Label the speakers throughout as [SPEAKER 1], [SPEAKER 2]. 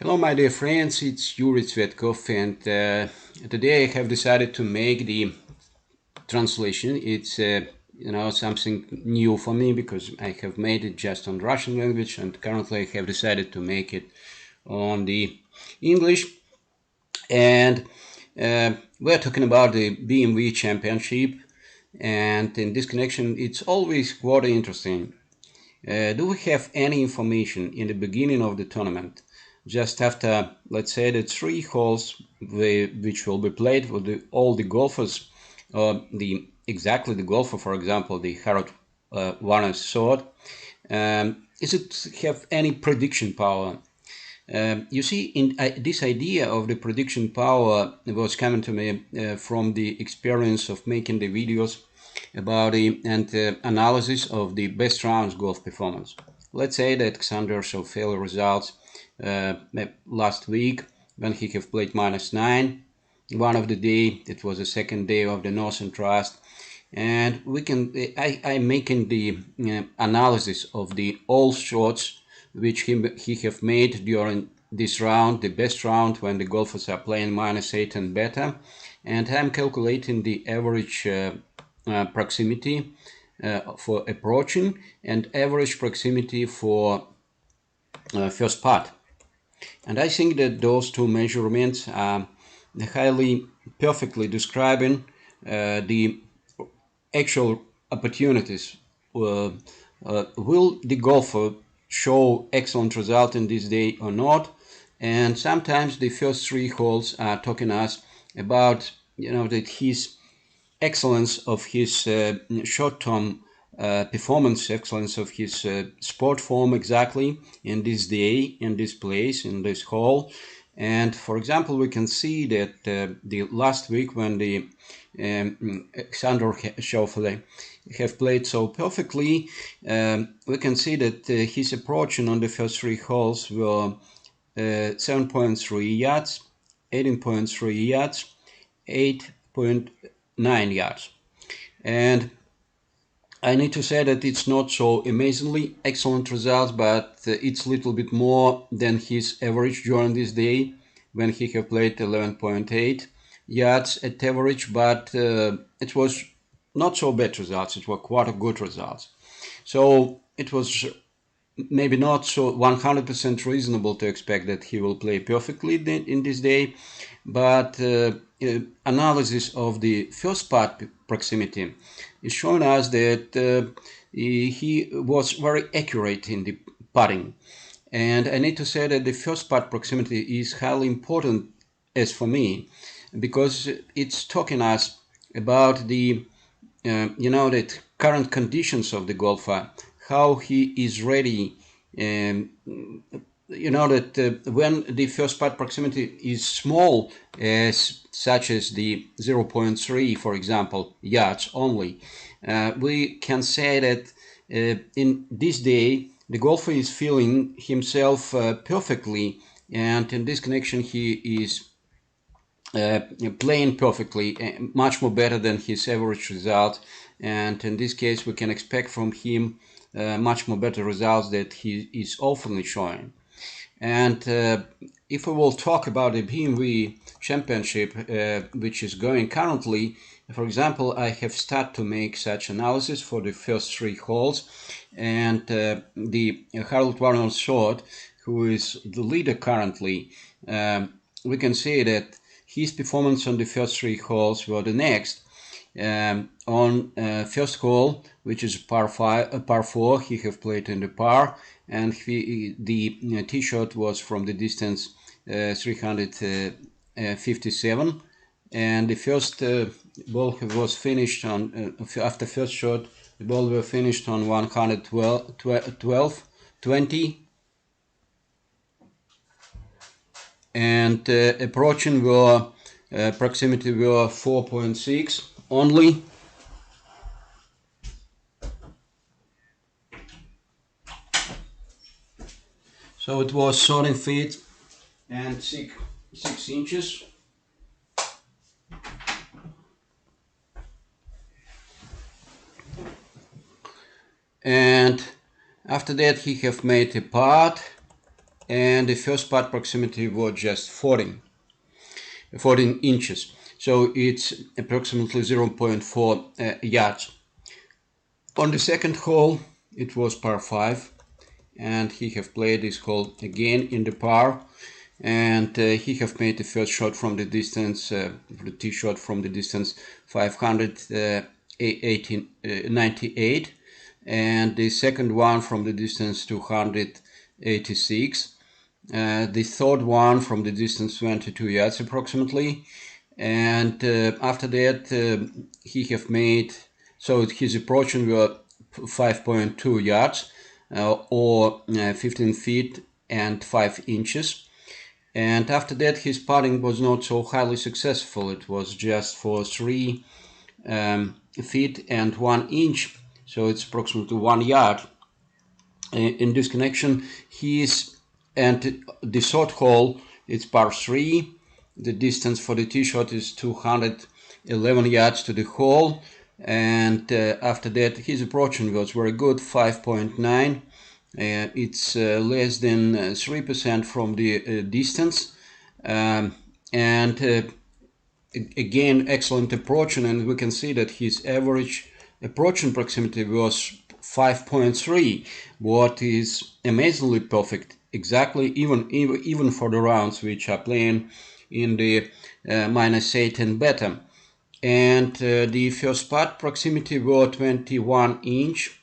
[SPEAKER 1] Hello my dear friends, it's Yuri Tsvetkov, and today I have decided to make the translation. It's something new for me because I have made it just on Russian language, and currently I have decided to make it on the English. And we're talking about the BMW Championship, and in this connection it's always quite interesting. Do we have any information in the beginning of the tournament, just after, let's say, the three holes which will be played with all the golfers, exactly the golfer, for example, the Harold Warner's sword? Is it have any prediction power? You see, this idea of the prediction power was coming to me from the experience of making the videos about the analysis of the best rounds golf performance. Let's say that Alexander showed fail results last week when he have played -9. One of the day, it was the second day of the Northern Trust, and I'm making the analysis of the all shots which he have made during this round, the best round when the golfers are playing -8 and better, and I'm calculating the average proximity for approaching and average proximity for first putt. And I think that those two measurements are highly perfectly describing the actual opportunities. Will the golfer show excellent result in this day or not? And sometimes the first three holes are talking us about that his excellence of his short-term performance, excellence of his sport form exactly in this day, in this place, in this hole. And for example, we can see that the last week when the Alexander Schauffele have played so perfectly, we can see that his approaching on the first three holes were 7.3 yards, 18.3 yards, 8.9 yards. And I need to say that it's not so amazingly excellent results, but it's a little bit more than his average during this day when he have played 11.8 yards at average, but it was not so bad results. It were quite good results. So it was maybe not so 100% reasonable to expect that he will play perfectly in this day, but analysis of the first putt proximity is showing us that he was very accurate in the putting. And I need to say that the first putt proximity is highly important as for me, because it's talking us about the that current conditions of the golfer, how he is ready. That when the first putt proximity is small, as such as the 0.3, for example, yards only, we can say that in this day the golfer is feeling himself perfectly, and in this connection he is playing perfectly, much more better than his average result, and in this case we can expect from him much more better results that he is often showing. And if we will talk about the BMW Championship, which is going currently, for example, I have started to make such analysis for the first three holes, and the Harold Warner Sword, who is the leader currently, we can see that his performance on the first three holes were the next. On first hole, which is par 4, he have played in the par, and the tee shot was from the distance 357, and the first ball was finished on after first shot. The ball were finished on 120, and approaching were proximity were 4.6 only. So it was 13 feet and 6 inches. And after that he have made a putt, and the first putt proximity was just 14 inches. So it's approximately 0.4 yards. On the second hole, it was par 5, and he have played this hole again in the par, and he have made the first shot from the distance, the tee shot from the distance 598, and the second one from the distance 286. The third one from the distance 22 yards approximately, and after that he have made, so his approaching were 5.2 yards or 15 feet and 5 inches. And after that his putting was not so highly successful. It was just for 3 feet and 1 inch, so it's approximately 1 yard. In this connection, and the short hole, it's par 3. The distance for the tee shot is 211 yards to the hole, and after that his approaching was very good, 5.9. It's less than 3% from the distance, and again excellent approaching, and we can see that his average approaching proximity was 5.3, what is amazingly perfect, exactly even for the rounds which are playing in the -8 and better. And the first putt proximity was 21 inch,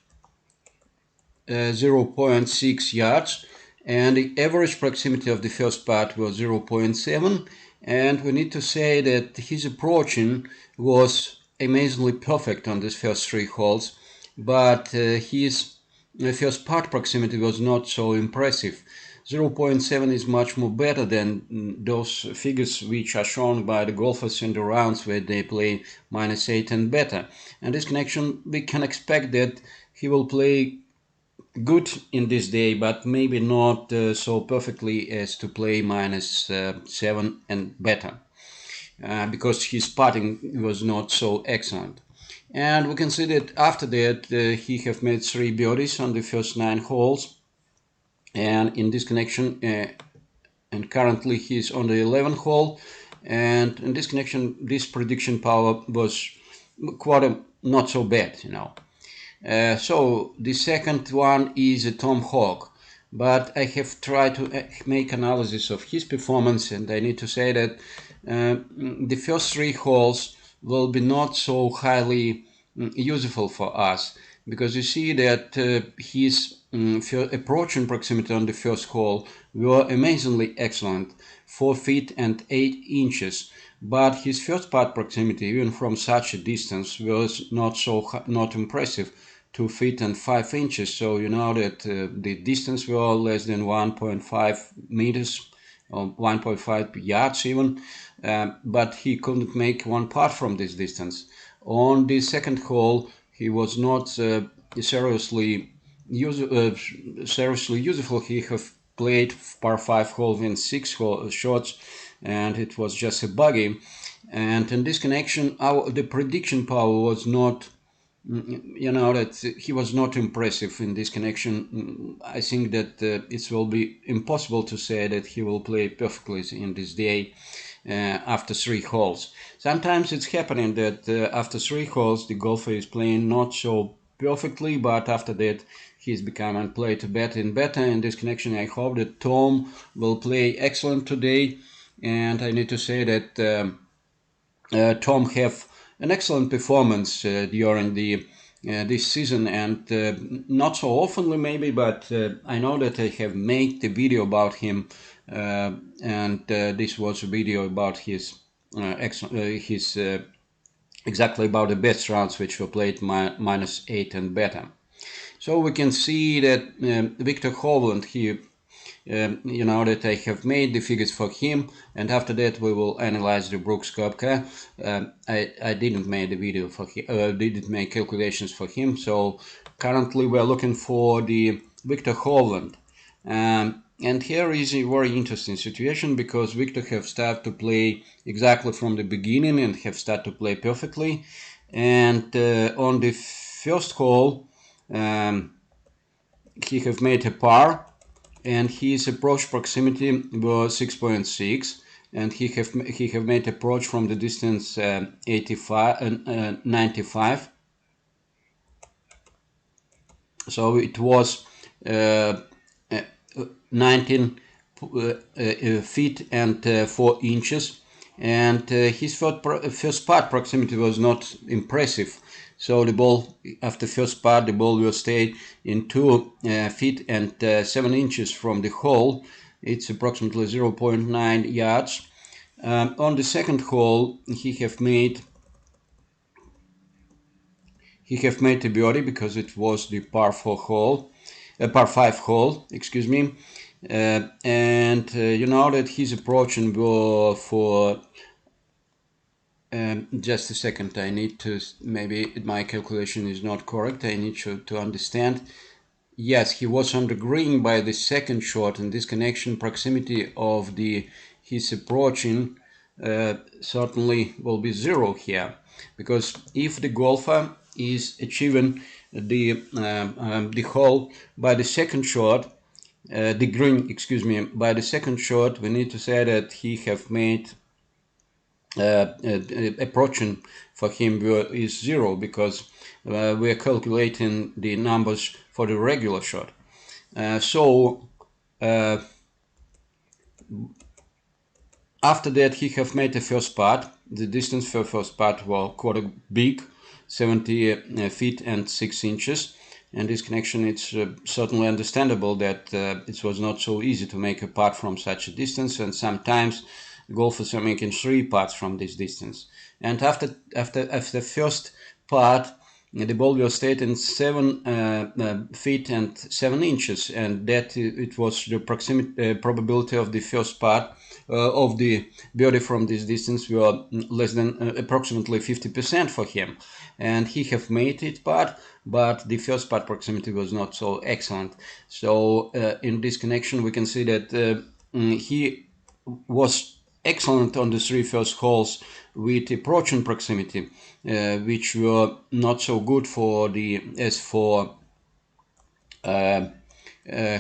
[SPEAKER 1] 0.6 yards, and the average proximity of the first putt was 0.7, and we need to say that his approaching was amazingly perfect on these first 3 holes, but his first putt proximity was not so impressive. 0.7 is much more better than those figures which are shown by the golfers in the rounds where they play -8 and better. And this connection, we can expect that he will play good in this day, but maybe not so perfectly as to play -7 and better, because his putting was not so excellent. And we can see that after that he have made 3 birdies on the first 9 holes, and in this connection, and currently he's on the 11th hole, and in this connection this prediction power was quite not so bad, you know. So the second one is a Tom Hawk, but I have tried to make analysis of his performance, and I need to say that the first 3 holes will be not so highly useful for us, because you see that his approaching proximity on the first hole were amazingly excellent, 4 feet and 8 inches, but his first putt proximity, even from such a distance, was not impressive, 2 feet and 5 inches. So you know that the distance were less than 1.5 meters or 1.5 yards even, but he couldn't make 1 putt from this distance. On the second hole he was not seriously useful. He have played par 5 hole in 6 shots, and it was just a bogey. And in this connection, the prediction power was not, you know, that he was not impressive in this connection. I think that it will be impossible to say that he will play perfectly in this day after 3 holes. Sometimes it's happening that after 3 holes the golfer is playing not so perfectly, but after that he's becoming played better and better. In this connection, I hope that Tom will play excellent today, and I need to say that Tom have an excellent performance during the this season, and not so oftenly maybe, but I know that I have made the video about him, and this was a video about his exactly about the best rounds which were played -8 and better. So we can see that Victor Hovland, he you know, that I have made the figures for him, and after that we will analyze the Brooks Koepka. I didn't make the video for him, didn't make calculations for him, so currently we're looking for the Victor Hovland. And here is a very interesting situation, because Victor have started to play exactly from the beginning and have started to play perfectly. And on the first hole he have made a par, and his approach proximity was 6.6, and he have made approach from the distance 95. So it was 19 feet and 4 inches, and his first part proximity was not impressive. So the ball, after first part, the ball will stay in 2 feet and 7 inches from the hole. It's approximately 0.9 yards. On the second hole, he have made a birdie because it was the par 4 hole, par 5 hole, excuse me. And you know that he's approaching for just a second. I need to, maybe my calculation is not correct. I need to understand. Yes, he was on the green by the second shot, and this connection proximity of his approaching certainly will be 0 here, because if the golfer is achieving the hole by the second shot, the green, excuse me, by the second shot, we need to say that he have made approaching for him is 0, because we are calculating the numbers for the regular shot. So after that, he have made the first part. The distance for first part was quite big, 70 feet and 6 inches. And this connection, it's certainly understandable that it was not so easy to make a putt from such a distance, and sometimes golfers are making 3 putts from this distance. And after first putt, the ball will stay in 7 feet and 7 inches, and that it was the probability of the first putt of the birdie from this distance were less than approximately 50% for him, and he have made it putt, but the first putt proximity was not so excellent. So in this connection, we can see that he was excellent on the 3 first holes with approaching proximity, which were not so good for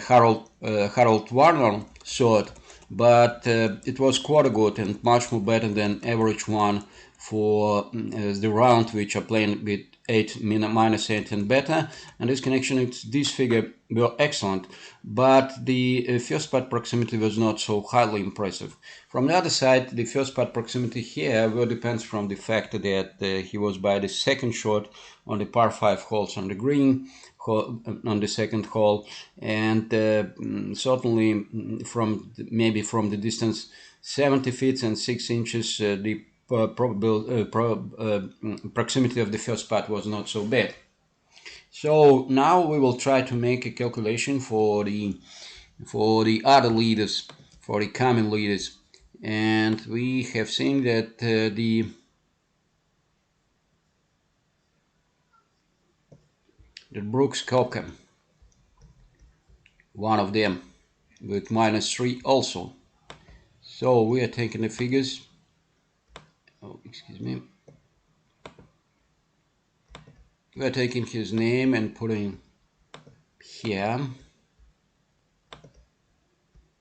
[SPEAKER 1] Harold Warner thought, but it was quite good and much more better than average one for the round, which are playing with 8 minus 8 and better. And this connection, this figure were excellent, but the first putt proximity was not so highly impressive. From the other side, the first putt proximity here will depends from the fact that he was by the second shot on the par 5 holes on the green, on the second hole, and certainly maybe from the distance 70 feet and 6 inches, the proximity of the first putt was not so bad. So now we will try to make a calculation for the other leaders, for the common leaders, and we have seen that the Brooks Koepka, one of them, with -3 also. So we are taking the figures. Oh, excuse me. We are taking his name and putting here.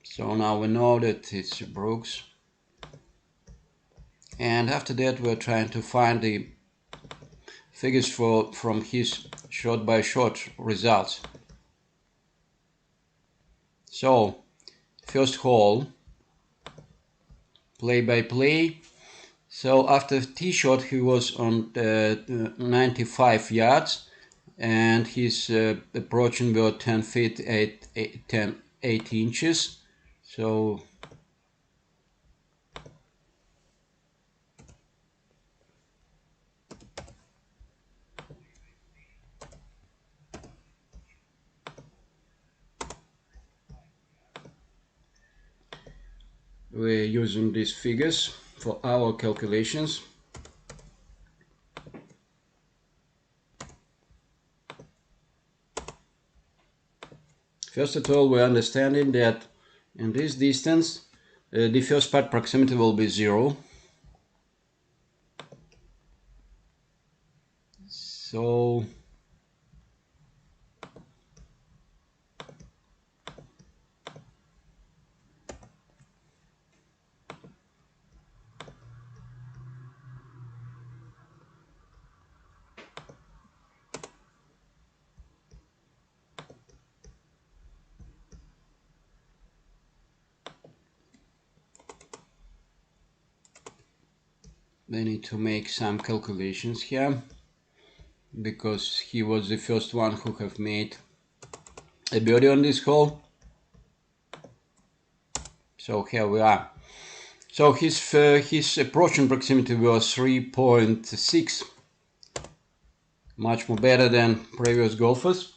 [SPEAKER 1] So now we know that it's Brooks. And after that, we're trying to find the figures from his shot-by-shot results. So, first hole, play-by-play. So after tee shot, he was on 95 yards, and his approaching were 10 feet 8 inches. So we're using these figures for our calculations. First of all, we're understanding that in this distance, the first putt proximity will be 0. So we need to make some calculations here, because he was the first one who have made a birdie on this hole. So here we are. So his approaching proximity was 3.6, much more better than previous golfers,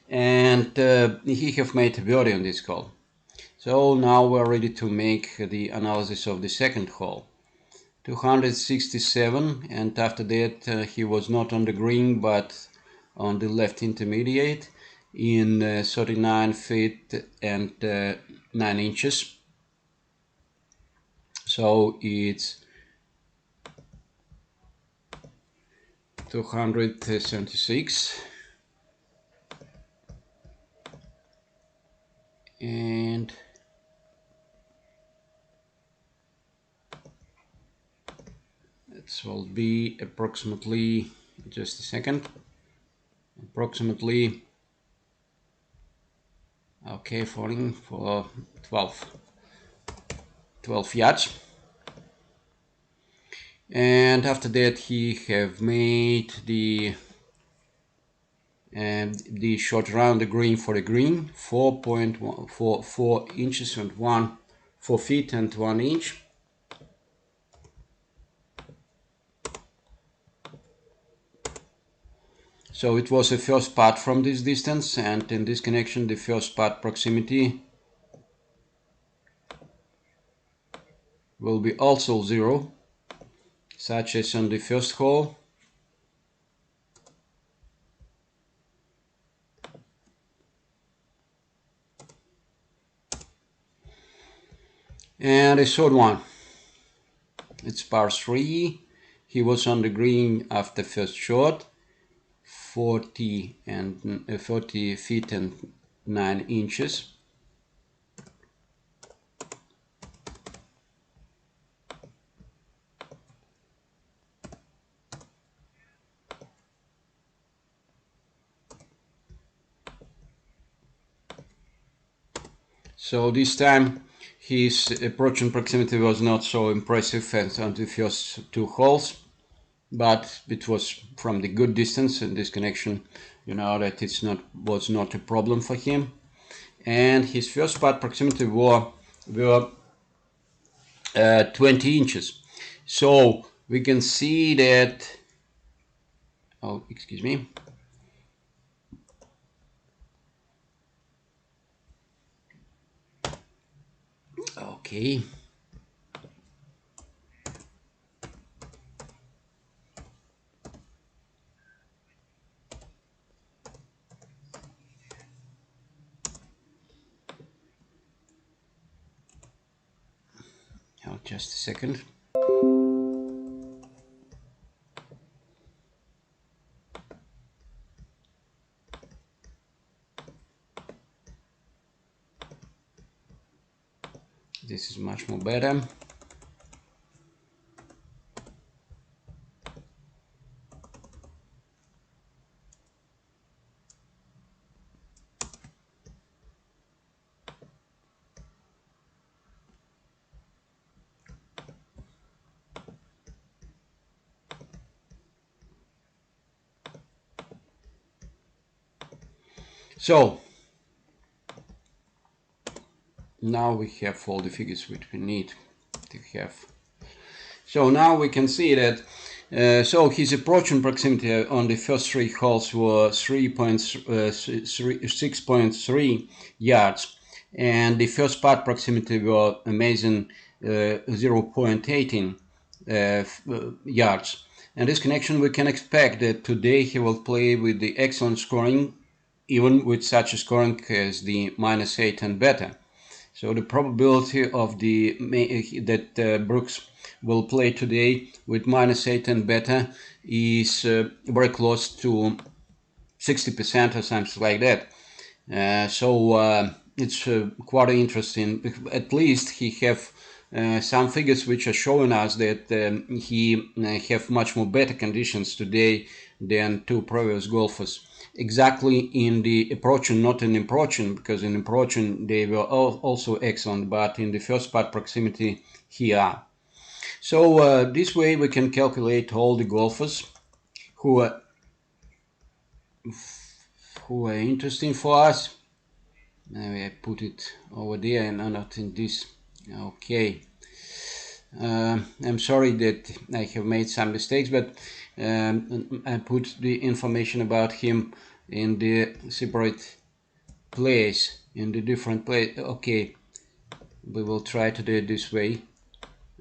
[SPEAKER 1] and he have made a birdie on this hole. So now we're ready to make the analysis of the second hole. 267, and after that he was not on the green but on the left intermediate in 39 feet and 9 inches. So it's 276, and it will be approximately, just a second, approximately, okay, falling for 12 yards. And after that he have made the shot around the green for the green, 4 inches and 4 feet and 1 inch. So it was a first putt from this distance, and in this connection the first putt proximity will be also 0, such as on the first hole. And a third one, it's par 3. He was on the green after first shot, 40 feet and 9 inches. So this time his approaching proximity was not so impressive as on the first 2 holes, but it was from the good distance in this connection, you know that was not a problem for him. And his first putt proximity were 20 inches. So we can see that, oh, excuse me, okay. Oh, just a second. This is much more better. So now we have all the figures which we need to have. So now we can see that so his approaching proximity on the first 3 holes were 6.3 yards, and the first putt proximity were amazing 0.18 yards. And this connection, we can expect that today he will play with the excellent scoring, even with such a scoring as the -8 and better. So the probability of that Brooks will play today with -8 and better is very close to 60% or something like that. So it's quite interesting. At least he have some figures which are showing us that he have much more better conditions today than 2 previous golfers. Exactly in the approaching, not in approaching, because in approaching they were also excellent, but in the first putt proximity here. So this way we can calculate all the golfers who are interesting for us. Maybe I put it over there and not in this. Okay. I'm sorry that I have made some mistakes, but I put the information about him in the separate place, in the different place. Okay, we will try to do it this way.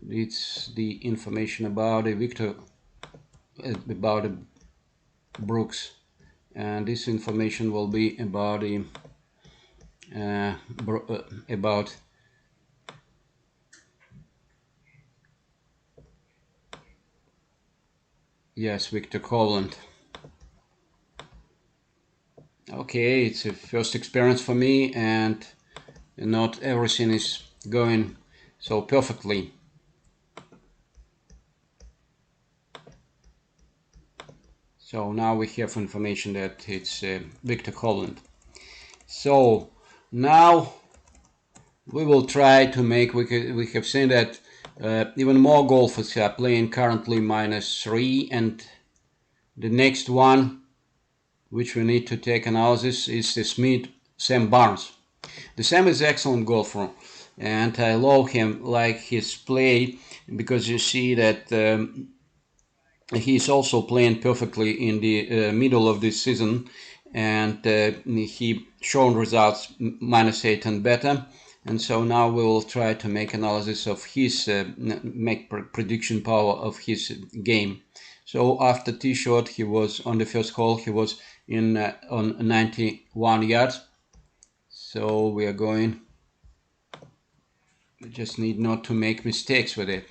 [SPEAKER 1] It's the information about Victor, about Brooks, and this information will be about the about yes, Victor Hovland. Okay, it's a first experience for me, and not everything is going so perfectly. So now we have information that it's Victor Hovland. So now we will try to make, we have seen that even more golfers are playing currently -3, and the next one which we need to take analysis is the Smith Sam Barnes. The Sam is excellent golfer, and I love him, like his play, because you see that he's also playing perfectly in the middle of this season, and he shown results -8 and better. And so now we will try to make analysis of his, make prediction power of his game. So after tee shot, he was on the first hole, he was in on 91 yards. So we are going, we just need not to make mistakes with it.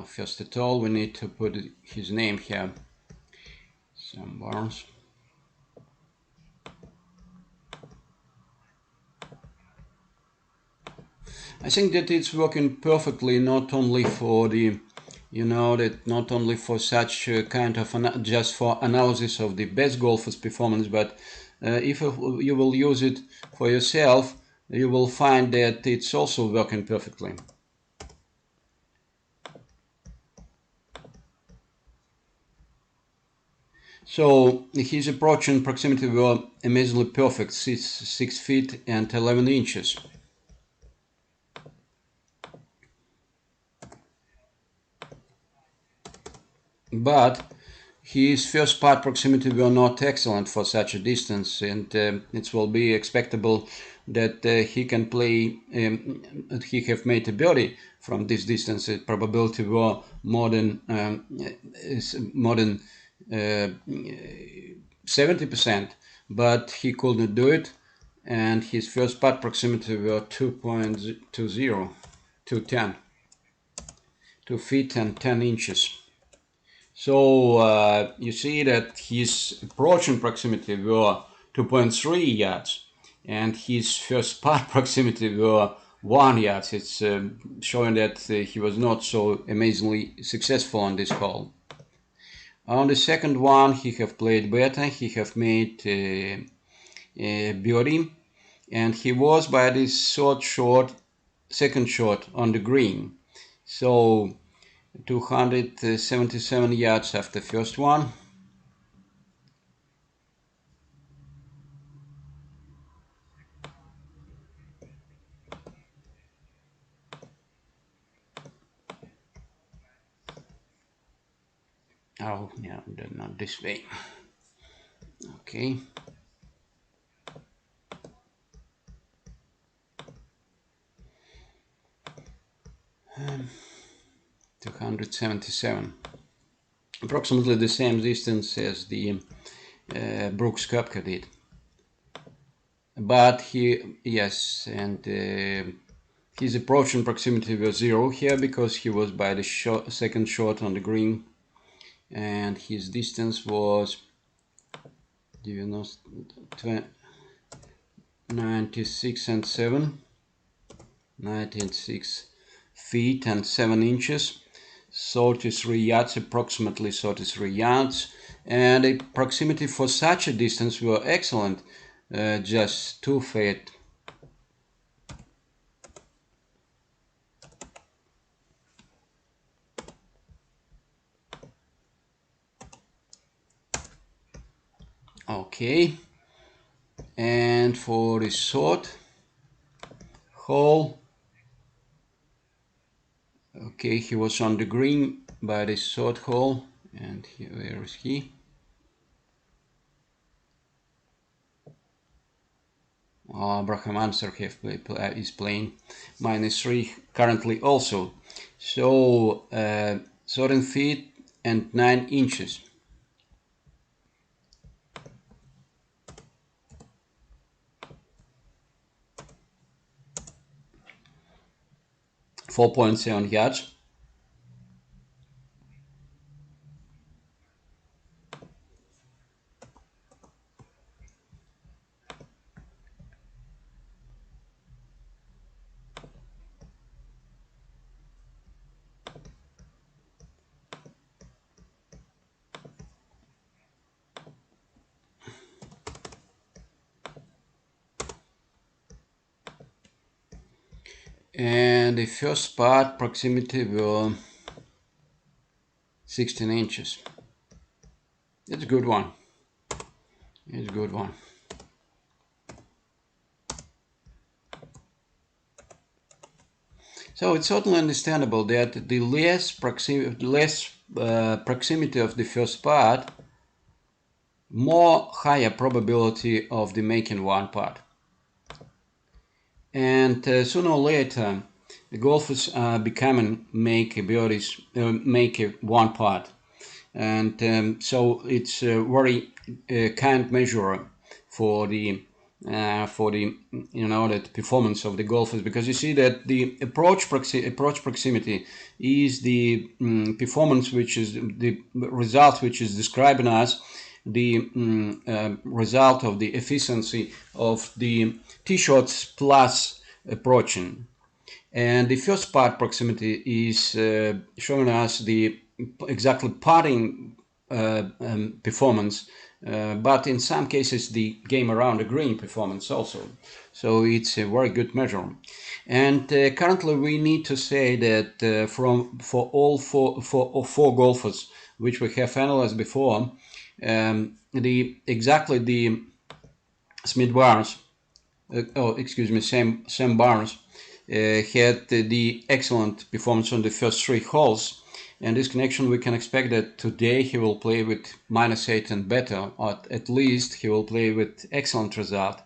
[SPEAKER 1] First of all, we need to put his name here, Sam Barnes. I think that it's working perfectly, not only for the, you know, that not only for such kind of just for analysis of the best golfer's performance, but if you will use it for yourself, you will find that it's also working perfectly. So his approach and proximity were amazingly perfect, 6 feet and 11 inches. But his first putt proximity were not excellent for such a distance, and it will be expectable that he can play, he have made a birdie from this distance. The probability were more than 70%, but he couldn't do it, and his first putt proximity were 2.20, 210, 2 feet and 10 inches. So you see that his approach and proximity were 2.3 yards, and his first putt proximity were 1 yard. It's showing that he was not so amazingly successful on this hole. On the second one, he have played better. He have made a birdie, and he was by this second shot on the green. So 277 yards after first one. Oh, yeah, not this way. Okay. Um, 277. Approximately the same distance as the Brooks Koepka did. But he, yes, and his approach and proximity were 0 here because he was by the second shot on the green, and his distance was, do you know, 96 and 7, 96 feet and 7 inches, 33 yards, approximately 33 yards, and the proximity for such a distance were excellent, just 2 feet. Okay, and for the short hole, okay, he was on the green by the short hole, and where is he? Abraham Answer is playing -3 currently also. So 13 feet and 9 inches. .7 yards. And the first part proximity will 16 inches. It's a good one. It's a good one. So it's certainly understandable that the less proximity of the first part, more higher probability of the making one part. And sooner or later, the golfers are becoming make a birdies, make a one part, and so it's a very kind measure for the that performance of the golfers, because you see that the approach proximity is the performance, which is the result which is describing us the result of the efficiency of the tee shots plus approaching. And the first part proximity is showing us the exactly putting performance, but in some cases the game around the green performance also. So it's a very good measure. And currently we need to say that for all four golfers which we have analyzed before, the Smith Barnes, Sam Barnes had the excellent performance on the first 3 holes. And this connection, we can expect that today he will play with -8 and better, or at least he will play with excellent result.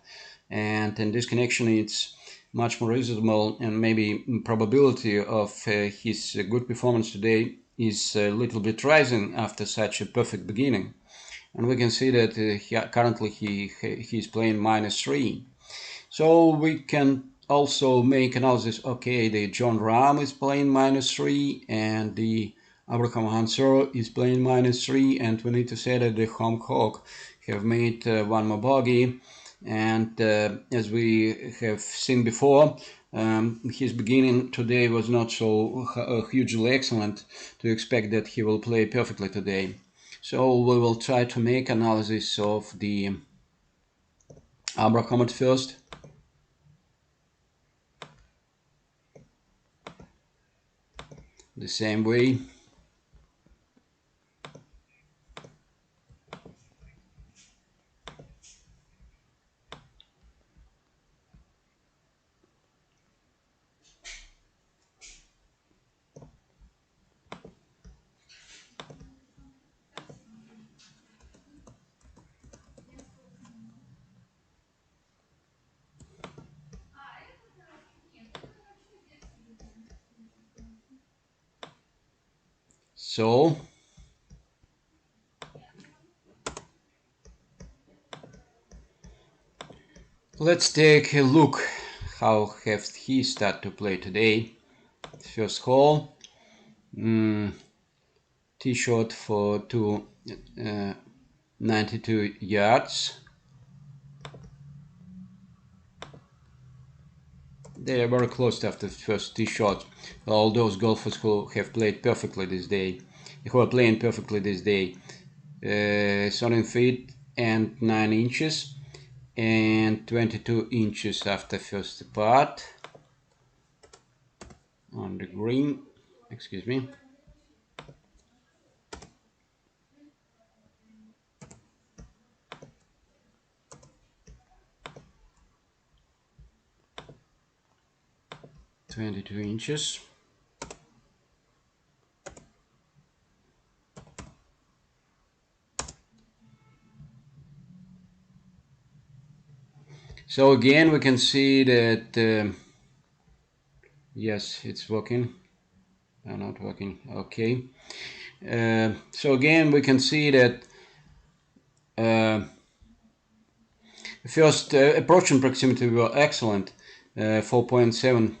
[SPEAKER 1] And in this connection, it's much more reasonable, and maybe probability of his good performance today is a little bit rising after such a perfect beginning. And we can see that currently he's playing -3. So we can also make analysis. Okay, the John Rahm is playing -3, and the Abraham Hansor is playing -3, and we need to say that the Home Hawk have made one more bogey, and as we have seen before, his beginning today was not so hugely excellent to expect that he will play perfectly today. So we will try to make analysis of the Abraham at first. The same way. So let's take a look how have he started to play today. First hole, tee shot for 92 yards. They are very close after the first tee shot. All those golfers who have played perfectly this day, who are playing perfectly this day, 13 feet and 9 inches. And 22 inches after first part on the green, excuse me. 22 inches. So again we can see that yes, it's working. Not working. Okay. So again we can see that first approach and proximity were excellent, 4.7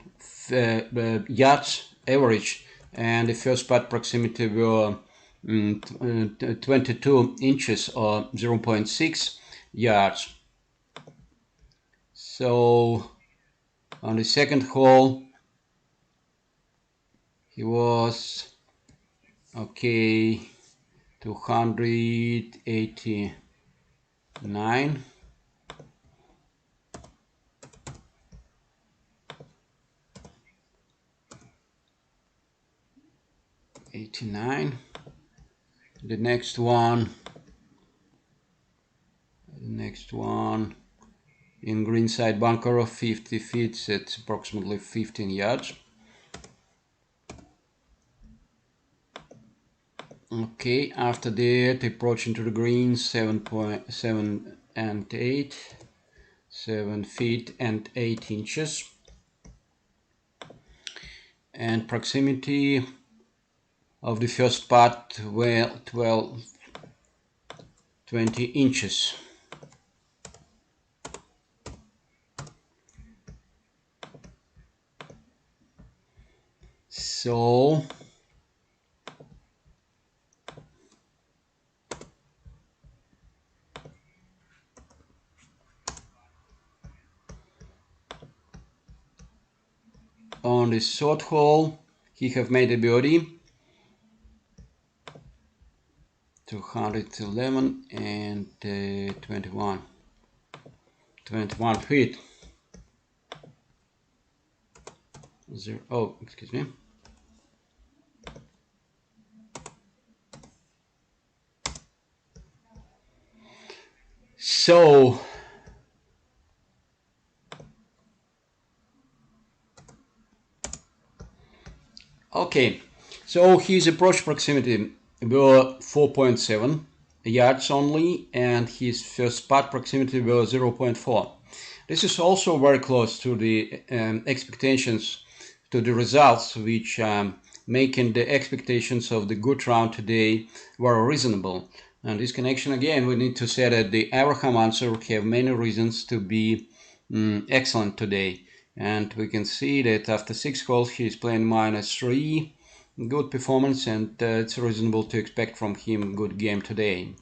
[SPEAKER 1] yards average, and the first putt proximity were 22 inches or 0.6 yards. So on the second hole he was okay, 289. 89. The next one in greenside bunker of 50 feet at approximately 15 yards. Okay, after that approach into the green 7.7 and 8, 7 feet and 8 inches, and proximity of the first putt well 20 inches. So on the third hole he have made a birdie, 211 and 21 feet. Excuse me. So okay, so his approach proximity were 4.7 yards only, and his first putt proximity were 0.4. This is also very close to the expectations, to the results, which making the expectations of the good round today were reasonable. And this connection, again, we need to say that the Abraham answer have many reasons to be excellent today. And we can see that after 6 holes he is playing -3, good performance, and it's reasonable to expect from him good game today.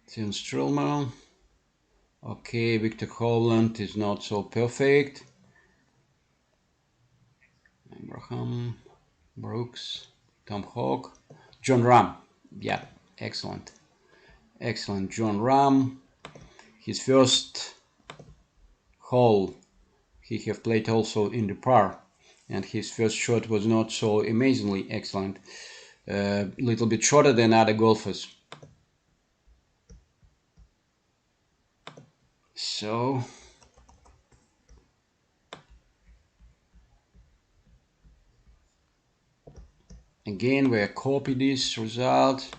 [SPEAKER 1] Tim Strillman. Okay, Victor Hovland is not so perfect. Abraham, Brooks, Tom Hawk, John Ram. Yeah, excellent. Excellent, John Ram. His first hole he have played also in the par, and his first shot was not so amazingly excellent. Little bit shorter than other golfers. So again we copy this result.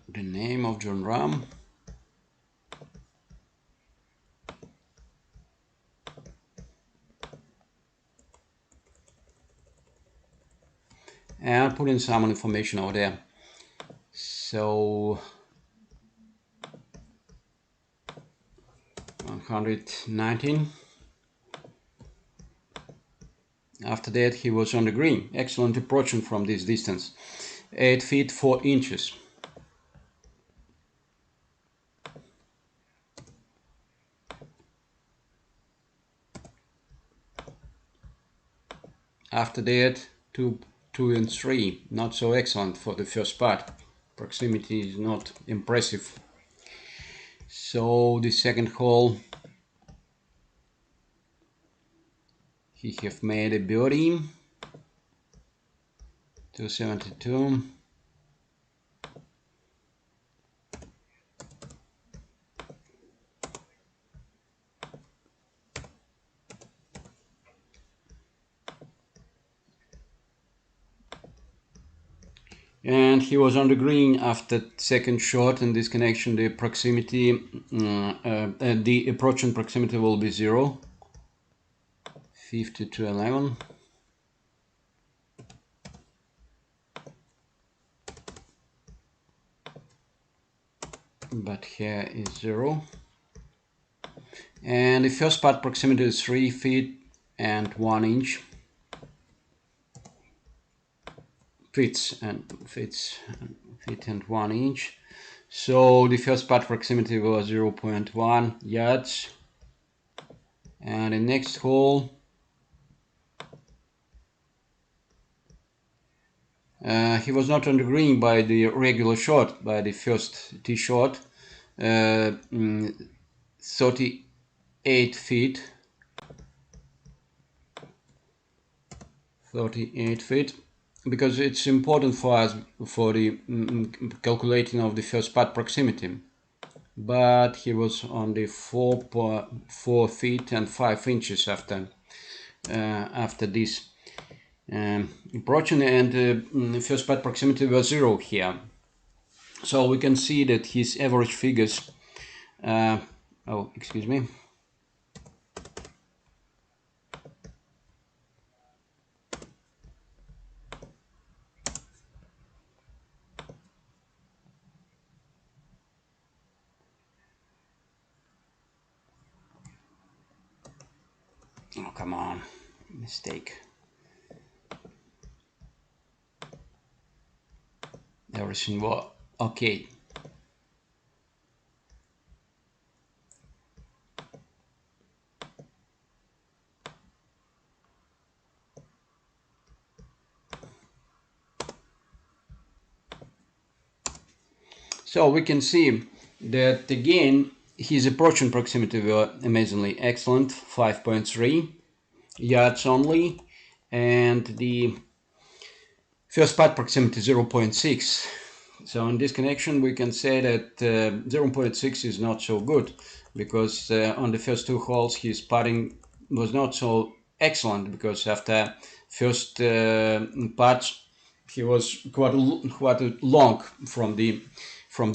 [SPEAKER 1] The name of John Ram. And I'll put in some information over there. So 119. After that he was on the green. Excellent approaching from this distance. 8 feet 4 inches. After that 2 and 3. Not so excellent for the first putt. Proximity is not impressive. So the second hole He have made a birdie. 272. And he was on the green after second shot. In this connection, the proximity, the approach and proximity will be 0. 50 to 11. But here is 0. And the first putt proximity is 3 feet and 1 inch. Feet and 1 inch. So the first putt proximity was 0.1 yards. And the next hole, he was not on the green by the regular shot, by the first tee shot. 38 feet. 38 feet. Because it's important for us for the calculating of the first putt proximity. But he was on the 4 feet and 5 inches after this approaching, and the first putt proximity was 0 here. So we can see that his average figures. Oh, excuse me. Oh, come on. Mistake. Everything was okay. So we can see that again his approach and proximity were amazingly excellent, 5.3 yards only, and the first putt proximity 0.6. So in this connection we can say that 0.6 is not so good, because on the first 2 holes his putting was not so excellent, because after first putts he was quite long from the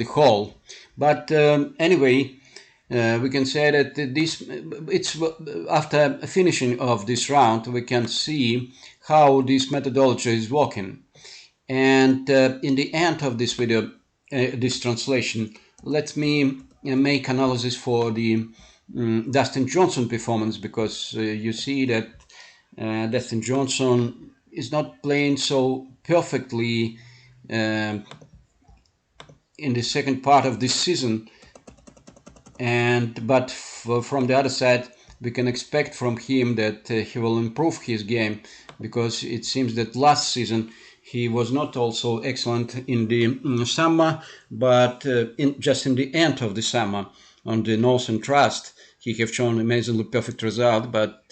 [SPEAKER 1] hole. But anyway, we can say that it's after finishing of this round we can see how this methodology is working. And in the end of this video, this translation, let me make analysis for the Dustin Johnson performance, because you see that Dustin Johnson is not playing so perfectly in the second part of this season, but from the other side we can expect from him that he will improve his game, because it seems that last season he was not also excellent in the summer, but just in the end of the summer on the Northern Trust he have shown amazingly perfect result, but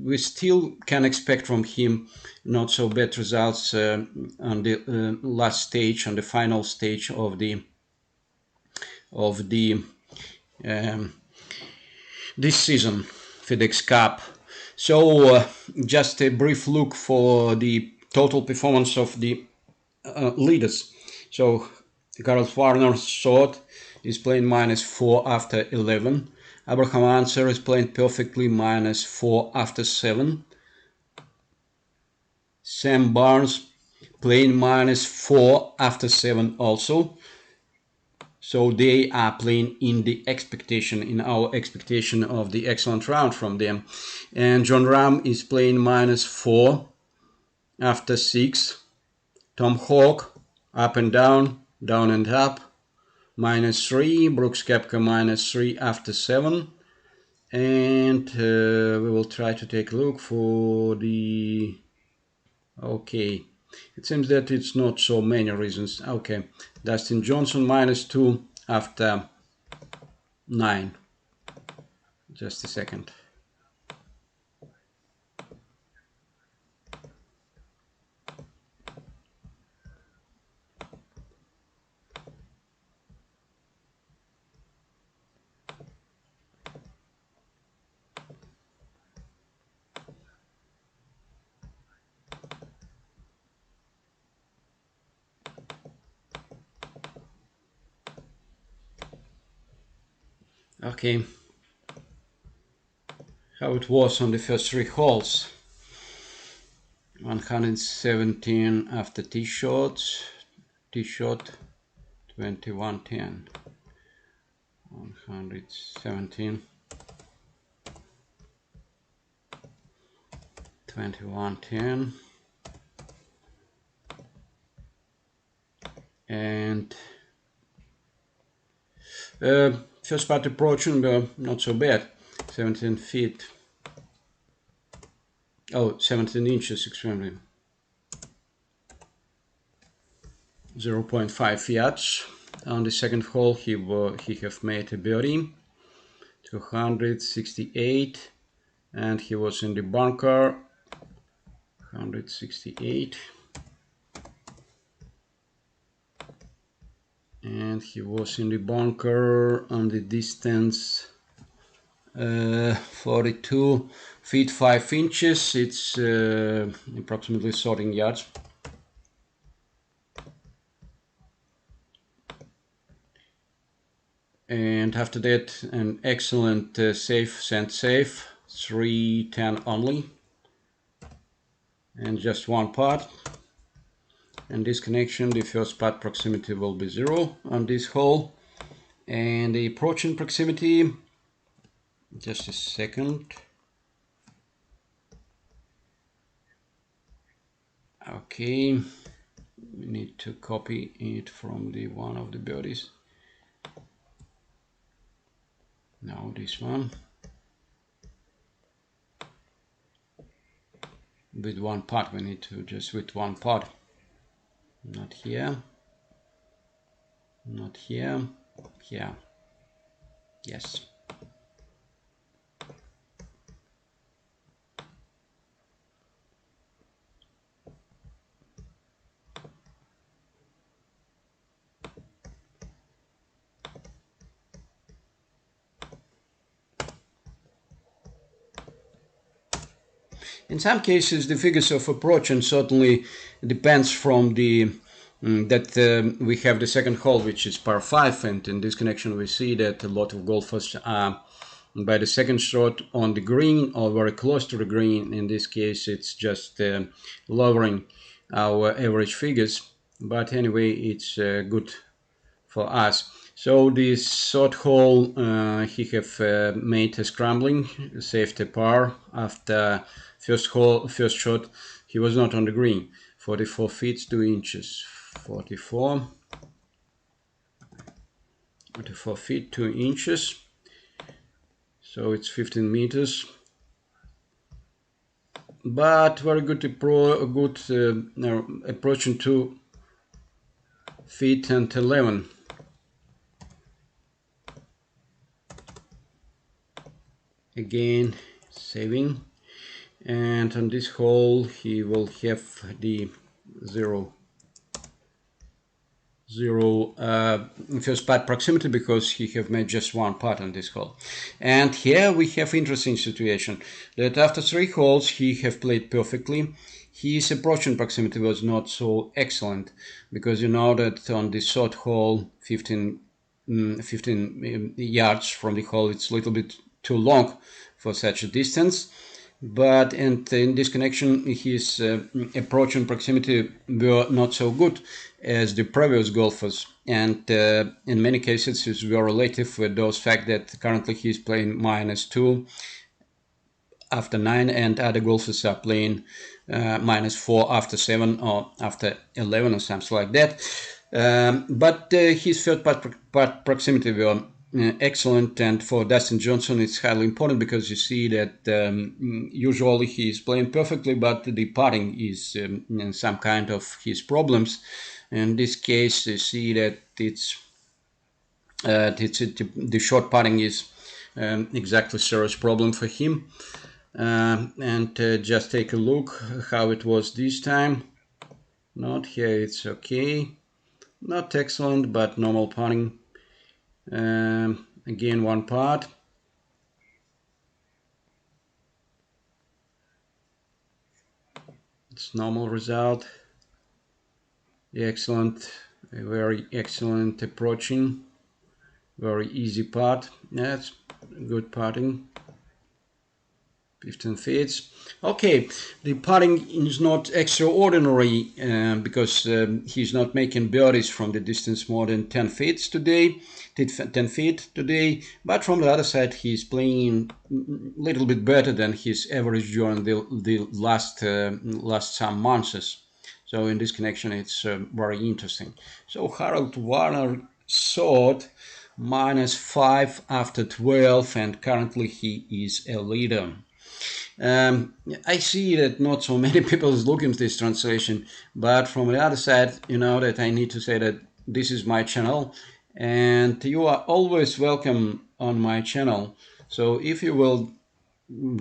[SPEAKER 1] we still can expect from him not so bad results on the last stage, on the final stage of the this season FedEx Cup. So just a brief look for the total performance of the leaders. So Karl Warner's shot is playing -4 after 11. Abraham Ancer is playing perfectly -4 after 7. Sam Barnes playing -4 after 7 also. So they are playing in our expectation of the excellent round from them. And John Rahm is playing -4 after 6. Tom Hawk, up and down, down and up, -3. Brooks Koepka -3 after 7. And we will try to take a look for the... Okay, it seems that it's not so many reasons. Okay, Dustin Johnson -2 after 9. Just a second. Okay, how it was on the first 3 holes. 117 after tee shot, 2110. 117, 2110, and first part approaching not so bad, 17 feet, oh 17 inches extremely, 0.5 yards. On the second hole he have made a birdie, 268, and he was in the bunker, 168, and he was in the bunker on the distance 42 feet 5 inches. It's approximately 13 yards. And after that, an excellent safe, 310 only, and just one putt. And this connection, the first putt proximity will be 0 on this hole, and the approaching proximity, just a second. Okay, we need to copy it from the one of the birdies. Now this one. With one putt, we need to just with one putt. Not here. Not here. Here. Yes. In some cases, the figures of approach, and certainly depends from the we have the second hole, which is par 5, and in this connection we see that a lot of golfers are by the second shot on the green or very close to the green. In this case, it's just lowering our average figures, but anyway, it's good for us. So this third hole, he have made a scrambling, saved a par after first shot. He was not on the green. 44 feet 2 inches. 44 feet 2 inches. So it's 15 meters. But very good approaching 2 feet and 11. Again, saving. And on this hole he will have the zero first putt proximity, because he have made just one putt on this hole. And here we have interesting situation that after 3 holes he have played perfectly. His approaching proximity was not so excellent, because you know that on the third hole 15 yards from the hole, it's a little bit too long for such a distance. But in this connection, his approach and proximity were not so good as the previous golfers, and in many cases it's very relative with those fact that currently he's playing -2 after 9, and other golfers are playing -4 after 7 or after 11 or something like that. But his third putt proximity were excellent, and for Dustin Johnson it's highly important, because you see that usually he is playing perfectly, but the putting is some kind of his problems. In this case, you see that the short putting is exactly serious problem for him. And just take a look how it was this time. Not here, it's okay. Not excellent, but normal putting. Again, one putt. It's normal result. Excellent, very excellent approaching. Very easy putt. That's good putting. 15 feet. Okay, the putting is not extraordinary because he's not making birdies from the distance more than 10 feet today. 10 feet today, but from the other side, he's playing a little bit better than his average during the last some months. So in this connection, it's very interesting. So Harold Warner thought -5 after 12, and currently he is a leader. I see that not so many people is looking at this translation, but from the other side, you know that I need to say that this is my channel, and you are always welcome on my channel. So if you will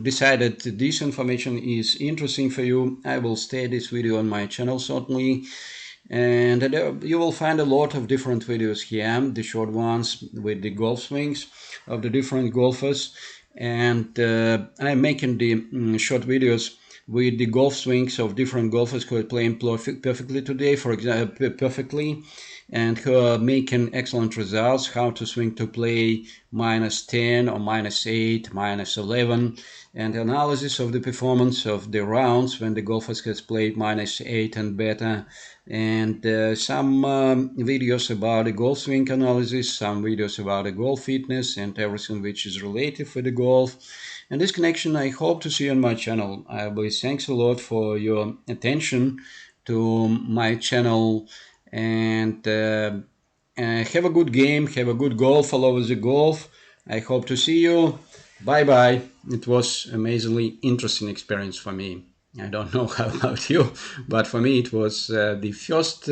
[SPEAKER 1] decide that this information is interesting for you, I will stay this video on my channel certainly. And you will find a lot of different videos here, the short ones with the golf swings of the different golfers. And I'm making the short videos with the golf swings of different golfers who are playing perfectly today, for example, perfectly, and who are making excellent results, how to swing to play -10 or -8, -11, and analysis of the performance of the rounds when the golfers has played -8 and better, and some videos about the golf swing analysis, some videos about the golf fitness and everything which is related with the golf. In this connection, I hope to see you on my channel. I will thanks a lot for your attention to my channel, and have a good game, have a good golf all over the golf. I hope to see you. Bye bye. It was amazingly interesting experience for me. I don't know how about you, but for me it was the first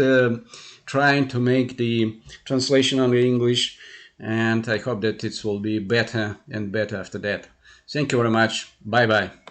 [SPEAKER 1] trying to make the translation on the English, and I hope that it will be better and better after that. Thank you very much. Bye bye.